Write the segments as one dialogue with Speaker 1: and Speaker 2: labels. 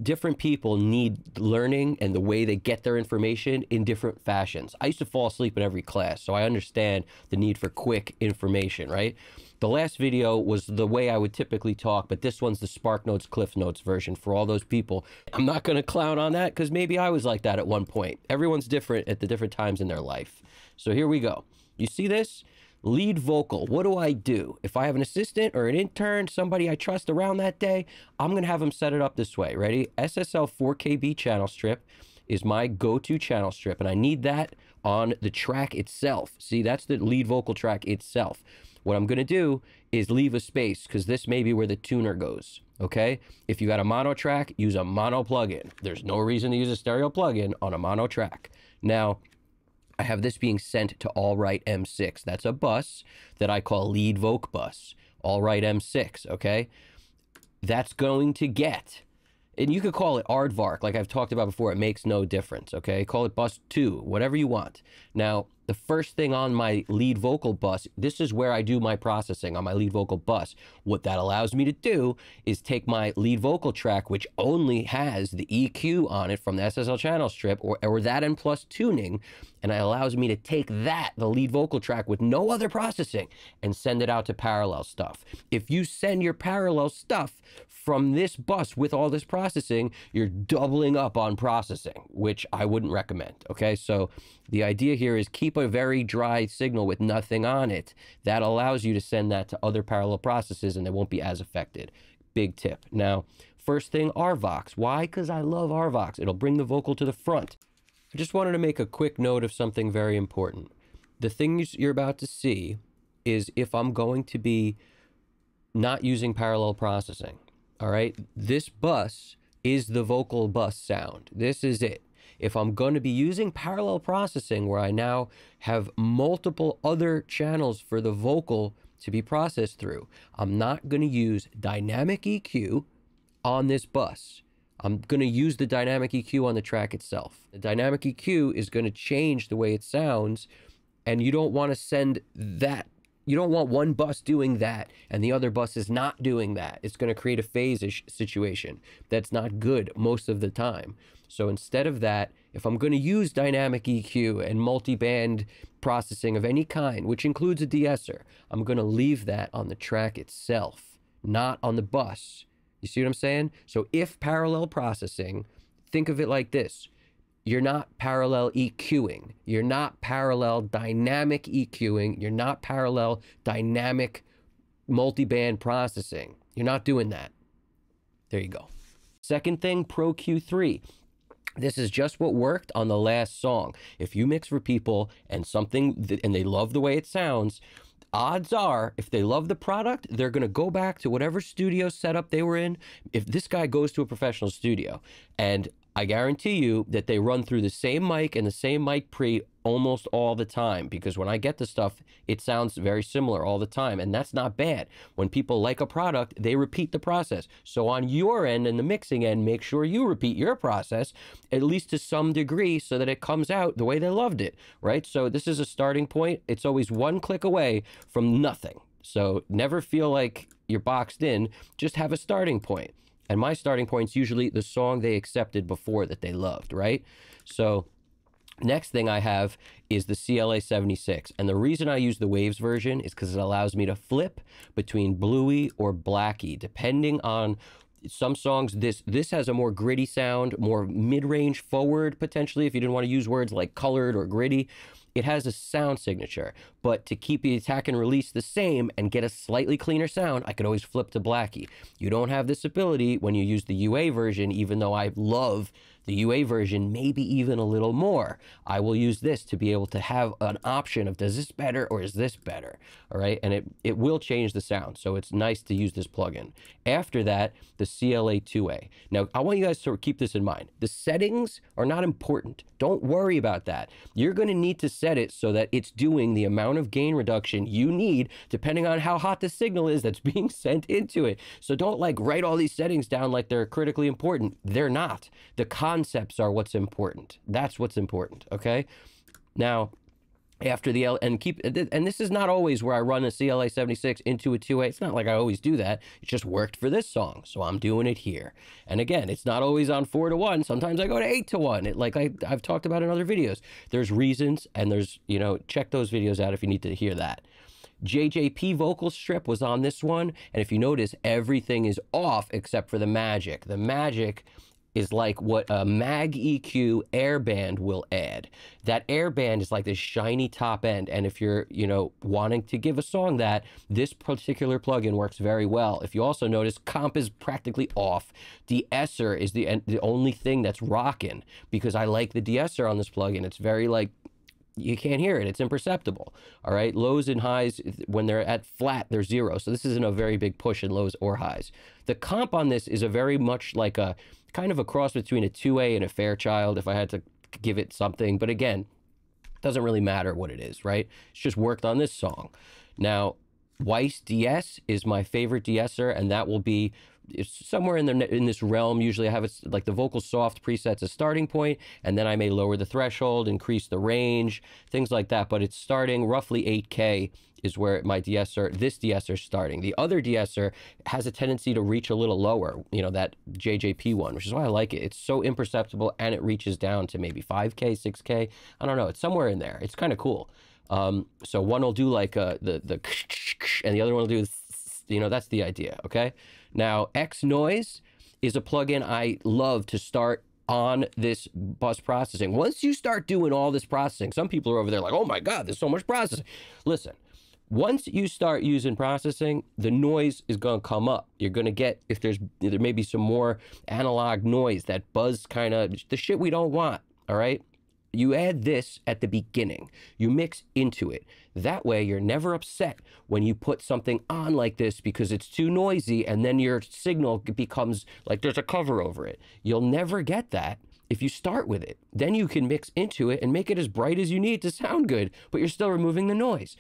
Speaker 1: different people need learning and the way they get their information in different fashions. I used to fall asleep in every class, so I understand the need for quick information, right? The last video was the way I would typically talk, but this one's the Spark Notes, Cliff Notes version for all those people. I'm not going to clown on that because maybe I was like that at one point. Everyone's different at the different times in their life. So here we go. You see this? Lead vocal. What do I do? If I have an assistant or an intern, somebody I trust around that day, I'm going to have them set it up this way. Ready? SSL 4KB channel strip is my go-to channel strip, and I need that on the track itself. See, that's the lead vocal track itself. What I'm going to do is leave a space because this may be where the tuner goes, okay? If you got a mono track, use a mono plugin. There's no reason to use a stereo plugin on a mono track. Now, I have this being sent to All Right M6. That's a bus that I call lead voc bus, All Right M6, okay? That's going to get, and you could call it aardvark, like I've talked about before. It makes no difference, okay? Call it bus 2, whatever you want. Now, the first thing on my lead vocal bus, this is where I do my processing on my lead vocal bus. What that allows me to do is take my lead vocal track, which only has the EQ on it from the SSL channel strip, or that and plus tuning, and it allows me to take that, the lead vocal track, with no other processing, and send it out to parallel stuff. If you send your parallel stuff from this bus with all this processing, you're doubling up on processing, which I wouldn't recommend, okay? So the idea here is keep a very dry signal with nothing on it. That allows you to send that to other parallel processes and they won't be as affected. Big tip. Now, first thing, RVox. Why? Because I love RVox. It'll bring the vocal to the front. I just wanted to make a quick note of something very important. The things you're about to see is if I'm going to be not using parallel processing. All right, this bus is the vocal bus sound. This is it. If I'm going to be using parallel processing where I now have multiple other channels for the vocal to be processed through, I'm not going to use dynamic EQ on this bus. I'm going to use the dynamic EQ on the track itself. The dynamic EQ is going to change the way it sounds, and you don't want to send that. You don't want one bus doing that and the other bus is not doing that. It's going to create a phase-ish situation that's not good most of the time. So instead of that, if I'm going to use dynamic EQ and multi-band processing of any kind, which includes a de-esser, I'm going to leave that on the track itself, not on the bus. You see what I'm saying? So if parallel processing, think of it like this. You're not parallel EQing. You're not parallel dynamic EQing. You're not parallel dynamic multi-band processing. You're not doing that. There you go. Second thing, Pro Q3. This is just what worked on the last song. If you mix for people and they love the way it sounds, odds are, if they love the product, they're going to go back to whatever studio setup they were in. If this guy goes to a professional studio, and I guarantee you that they run through the same mic and the same mic pre almost all the time, because when I get the stuff, it sounds very similar all the time, and that's not bad. When people like a product, they repeat the process. So on your end and the mixing end, make sure you repeat your process, at least to some degree, so that it comes out the way they loved it, right? So this is a starting point. It's always one click away from nothing. So never feel like you're boxed in, just have a starting point. And my starting point's usually the song they accepted before that they loved, right? So next thing I have is the CLA 76. And the reason I use the Waves version is because it allows me to flip between bluey or blacky, depending on some songs. This has a more gritty sound, more mid-range forward, potentially, if you didn't want to use words like colored or gritty. It has a sound signature, but to keep the attack and release the same and get a slightly cleaner sound, I could always flip to Blackie. You don't have this ability when you use the UA version, even though I love the UA version, maybe even a little more. I will use this to be able to have an option of, does this better or is this better? All right, and it will change the sound, so it's nice to use this plugin. After that, the CLA 2A. Now, I want you guys to keep this in mind. The settings are not important. Don't worry about that. You're going to need to set it so that it's doing the amount of gain reduction you need, depending on how hot the signal is that's being sent into it. So don't like write all these settings down like they're critically important. They're not. The concepts are what's important. That's what's important, okay? Now, after the and this is not always where I run a CLA 76 into a 2A. It's not like I always do that. It just worked for this song, so I'm doing it here. And again, it's not always on 4-to-1. Sometimes I go to 8-to-1. I've talked about in other videos. There's reasons, and there's, you know, check those videos out if you need to hear that. JJP vocal strip was on this one, and if you notice, everything is off except for the magic. The magic is like what a Mag EQ airband will add. That airband is like this shiny top end, and if you're, you know, wanting to give a song that, this particular plugin works very well. If you also notice, comp is practically off. De-esser is the only thing that's rocking, because I like the de-esser on this plugin. It's very like, you can't hear it. It's imperceptible. All right. Lows and highs, when they're at flat, they're 0. So this isn't a very big push in lows or highs. The comp on this is a very much like a kind of a cross between a 2A and a Fairchild, if I had to give it something. But again, it doesn't really matter what it is, right? It's just worked on this song. Now, Weiss DS is my favorite de-esser, and that will be, it's somewhere in this realm. Usually I have it like the vocal soft presets a starting point, and then I may lower the threshold, increase the range, things like that. But it's starting roughly 8K is where my de-esser, this de-esser is starting. The other de-esser has a tendency to reach a little lower, you know, that JJP one, which is why I like it. It's so imperceptible, and it reaches down to maybe 5K, 6K. I don't know. It's somewhere in there. It's kind of cool. So one will do like the and the other one will do, you know, that's the idea, okay? Now, X Noise is a plugin I love to start on this bus processing. Once you start doing all this processing, some people are over there like, oh my God, there's so much processing. Listen, once you start using processing, the noise is going to come up. You're going to get, if there may be some more analog noise, that buzz kind of, the shit we don't want, all right? You add this at the beginning. You mix into it. That way, you're never upset when you put something on like this because it's too noisy, and then your signal becomes like there's a cover over it. You'll never get that if you start with it. Then you can mix into it and make it as bright as you need to sound good, but you're still removing the noise.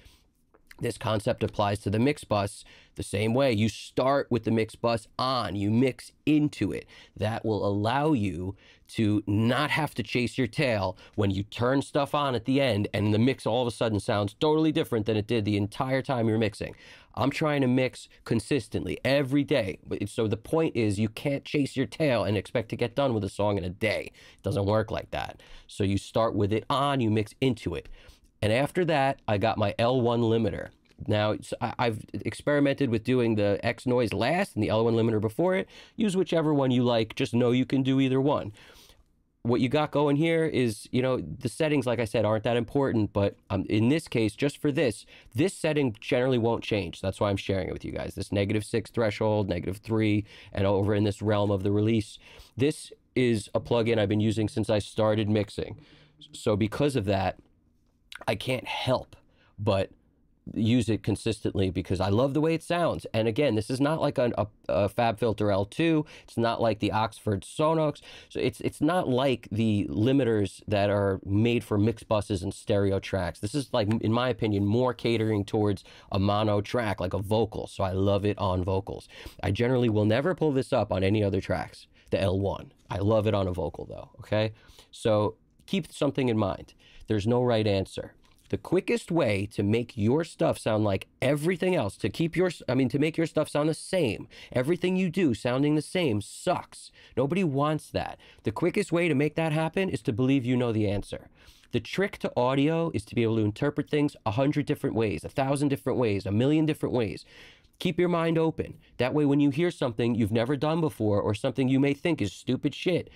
Speaker 1: This concept applies to the mix bus the same way. You start with the mix bus on, you mix into it. That will allow you to not have to chase your tail when you turn stuff on at the end and the mix all of a sudden sounds totally different than it did the entire time you're mixing. I'm trying to mix consistently every day. So the point is, you can't chase your tail and expect to get done with a song in a day. It doesn't work like that. So you start with it on, you mix into it. And after that, I got my L1 limiter. Now, I've experimented with doing the X Noise last and the L1 limiter before it. Use whichever one you like. Just know you can do either one. What you got going here is, you know, the settings, like I said, aren't that important. But in this case, just for this setting generally won't change. That's why I'm sharing it with you guys. This -6 threshold, -3, and over in this realm of the release. This is a plugin I've been using since I started mixing. So because of that, I can't help but use it consistently because I love the way it sounds. And again, this is not like a FabFilter L2. It's not like the Oxford Sonox. So it's not like the limiters that are made for mix buses and stereo tracks. This is, like, in my opinion, more catering towards a mono track, like a vocal. So I love it on vocals. I generally will never pull this up on any other tracks, the L1. I love it on a vocal though, okay? So keep something in mind. There's no right answer. The quickest way to make your stuff sound like everything else, to make your stuff sound the same, everything you do sounding the same, sucks. Nobody wants that. The quickest way to make that happen is to believe you know the answer. The trick to audio is to be able to interpret things 100 different ways, 1,000 different ways, 1,000,000 different ways. Keep your mind open. That way, when you hear something you've never done before or something you may think is stupid shit,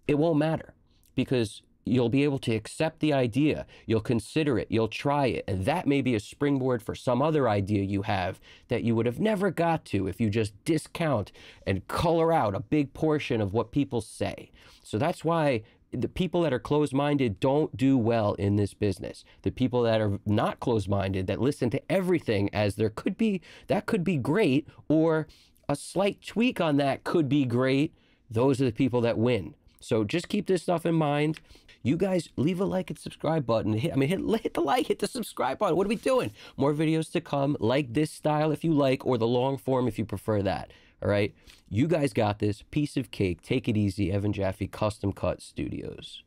Speaker 1: it won't matter, because you'll be able to accept the idea, you'll consider it, you'll try it, and that may be a springboard for some other idea you have that you would have never got to if you just discount and color out a big portion of what people say. So that's why the people that are closed-minded don't do well in this business. The people that are not closed-minded, that listen to everything as that could be great, or a slight tweak on that could be great, those are the people that win. So just keep this stuff in mind. You guys, leave a like and subscribe button. Hit the like, hit the subscribe button. What are we doing? More videos to come, like this style if you like, or the long form if you prefer that. All right? You guys got this. Piece of cake. Take it easy. Evan Jaffe, Custom Cut Studios.